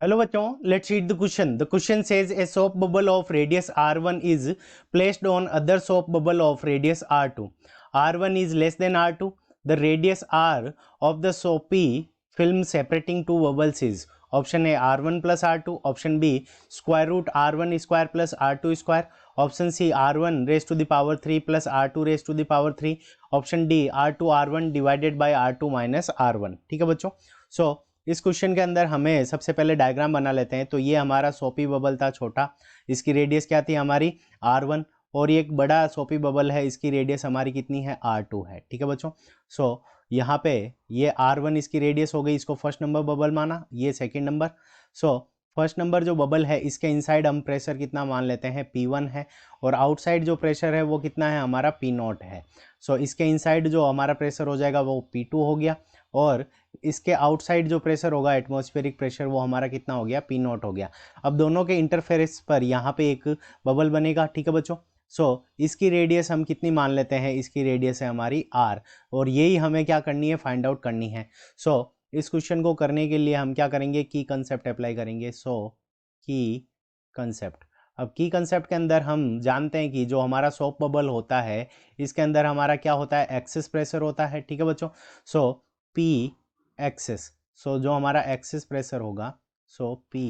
Hello बच्चों, let's read the question. The question says a soap bubble of radius r1 is placed on other soap bubble of radius r2. r1 is less than r2. The radius r of the soapy film separating two bubbles is option A r1 plus r2, option B square root r1 square plus r2 square, option C r1 raised to the power 3 plus r2 raised to the power 3, option D r2 r1 divided by r2 minus r1. ठीक है बच्चों. सो इस question के अंदर हमें सबसे पहले diagram बना लेते हैं. तो ये हमारा सोपी बबल था छोटा, इसकी रेडियस क्या थी हमारी r1, और ये एक बड़ा सोपी बबल है, इसकी रेडियस हमारी कितनी है r2 है. ठीक है बच्चों. सो यहाँ पे ये r1 इसकी रेडियस हो गई, इसको फर्स्ट नंबर बबल माना, ये second number. So first number जो बबल है इसके इनसाइड हम प्रेशर कितना मान लेते हैं P1 है, और आउटसाइड जो प्रेशर है वो कितना है हमारा P0 है. सो इसके इनसाइड जो हमारा प्रेशर हो जाएगा वो P2 हो गया, और इसके आउटसाइड जो प्रेशर होगा एटमॉस्फेरिक प्रेशर वो हमारा कितना हो गया P0 हो गया. अब दोनों के इंटरफेरेंस पर यहाँ पे एक बबल बनेगा. ठीक है बच्चों. सो इसकी रेडियस हम कितनी मान लेते हैं, इसकी रेडियस है हमारी r, और यही हमें क्या करनी है, फाइंड आउट करनी है. सो इस क्वेश्चन को करने के लिए हम क्या करेंगे, की कंसेप्ट अप्लाई करेंगे. सो की कंसेप्ट. अब की कंसेप्ट के अंदर हम जानते हैं कि जो हमारा सोप बबल होता है इसके अंदर हमारा क्या होता है, एक्सेस प्रेशर होता है. ठीक है बच्चों. सो P एक्सेस, सो जो हमारा एक्सेस प्रेशर होगा, सो P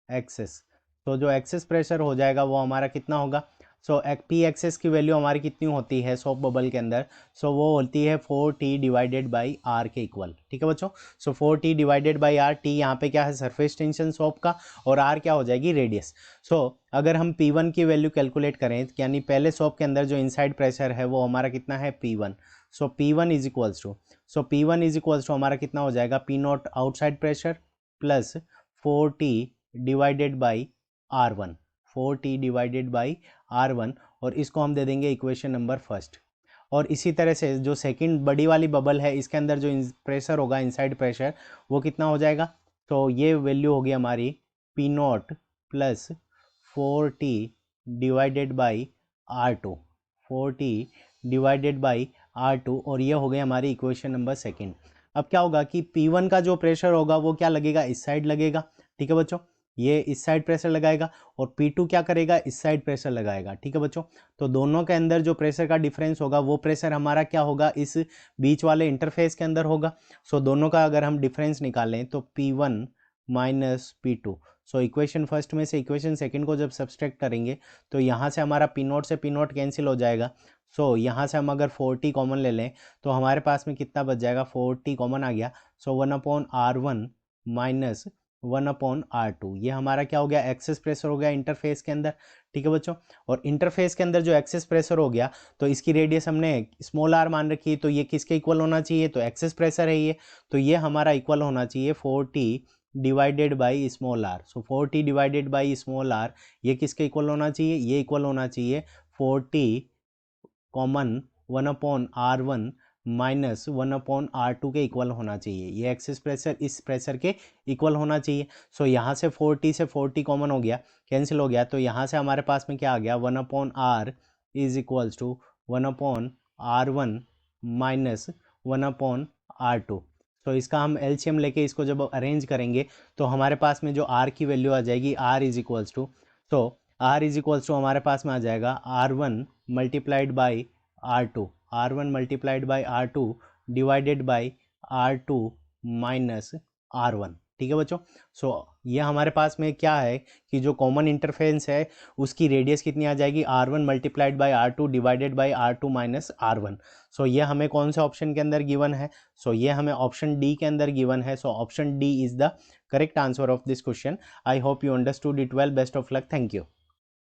एक्सेस, तो जो एक्सेस प्रेशर हो जाएगा वो हमारा कितना होगा. सो P एक्सेस की वैल्यू हमारी कितनी होती है सोप बबल के अंदर, सो वो होती है 4T डिवाइडेड बाई R के इक्वल. ठीक है बच्चों. सो 4T divided by R, T यहाँ पे क्या है सरफेस टेंशन सोप का, और R क्या हो जाएगी रेडियस. सो अगर हम P1 की वैल्यू कैलकुलेट करें, यानी पहले सोप के अंदर जो इनसाइड प्रेशर है वो हमारा कितना है P1. So P1 is equals to, so P1 is equals to हमारा कितना हो जाएगा P0 outside pressure plus 4T divided by R1, 4T divided by R1, और इसको हम दे देंगे इक्वेशन नंबर फर्स्ट. और इसी तरह से जो सेकंड बड़ी वाली बबल है इसके अंदर जो प्रेशर होगा इनसाइड प्रेशर वो कितना हो जाएगा, तो ये वैल्यू होगी हमारी P0 plus 4T divided by R2, 4T divided by R2, और ये हो गई हमारी इक्वेशन नंबर सेकंड. अब क्या होगा कि P1 का जो प्रेशर होगा वो क्या लगेगा, इस साइड लगेगा. ठीक है बच्चों. ये इस साइड प्रेशर लगाएगा, और P2 क्या करेगा, इस साइड प्रेशर लगाएगा. ठीक है बच्चों. तो दोनों के अंदर जो प्रेशर का डिफरेंस होगा वो प्रेशर हमारा क्या होगा, इस बीच वाले इंटरफेस के अंदर होगा. सो दोनों का अगर हम डिफरेंस निकालें तो P1 minus P2. So equation first में से इक्वेशन सेकंड को जब सब्सट्रैक्ट करेंगे तो यहाँ से हमारा P0 से P0 कैंसिल हो जाएगा. सो यहाँ से हम अगर 4T कॉमन ले लें तो हमारे पास में कितना बच जाएगा, 4T कॉमन आ गया. सो 1/R1 माइनस 1/R2, ये हमारा क्या हो गया, एक्सेस प्रेशर हो गया इंटरफेस के अंदर. ठीक है बच्चों. और इंटरफेस के अंदर जो एक्सेस प्रेशर हो गया तो इसकी रेडियस हमने स्मॉल r मान रखी है, तो ये किसके इक्वल होना चाहिए, तो एक्सेस प्रेशर है ये, तो ये हमारा इक्वल होना चाहिए 4T divided by small r. So 4T divided by small r ये किसके इक्वल होना चाहिए, ये इक्वल होना चाहिए 4T common 1/R1 minus 1/R2 के इक्वल होना चाहिए. ये एक्सेस प्रेशर इस प्रेशर के इक्वल होना चाहिए. सो यहाँ से 4T से 4T कॉमन हो गया, कैंसिल हो गया, तो यहाँ से हमारे पास में क्या आ गया, 1/R is equals to 1/R1 minus 1/R2. तो इसका हम एलसीएम लेके इसको जब अरेंज करेंगे तो हमारे पास में जो R की वैल्यू आ जाएगी, R इज इक्वल्स टू, तो R इज इक्वल्स टू हमारे पास में आ जाएगा R1 multiplied by R2, R1 multiplied by R2 divided by R2 minus R1. ठीक है बच्चों. सो ये हमारे पास में क्या है कि जो कॉमन इंटरफेरेंस है उसकी रेडियस कितनी आ जाएगी, R1 multiplied by R2 divided by R2 minus R1. सो ये हमें कौन से ऑप्शन के अंदर गिवन है, सो ये हमें ऑप्शन डी के अंदर गिवन है. So option D is the correct answer of this question. I hope you understood it well. Best of luck. Thank you.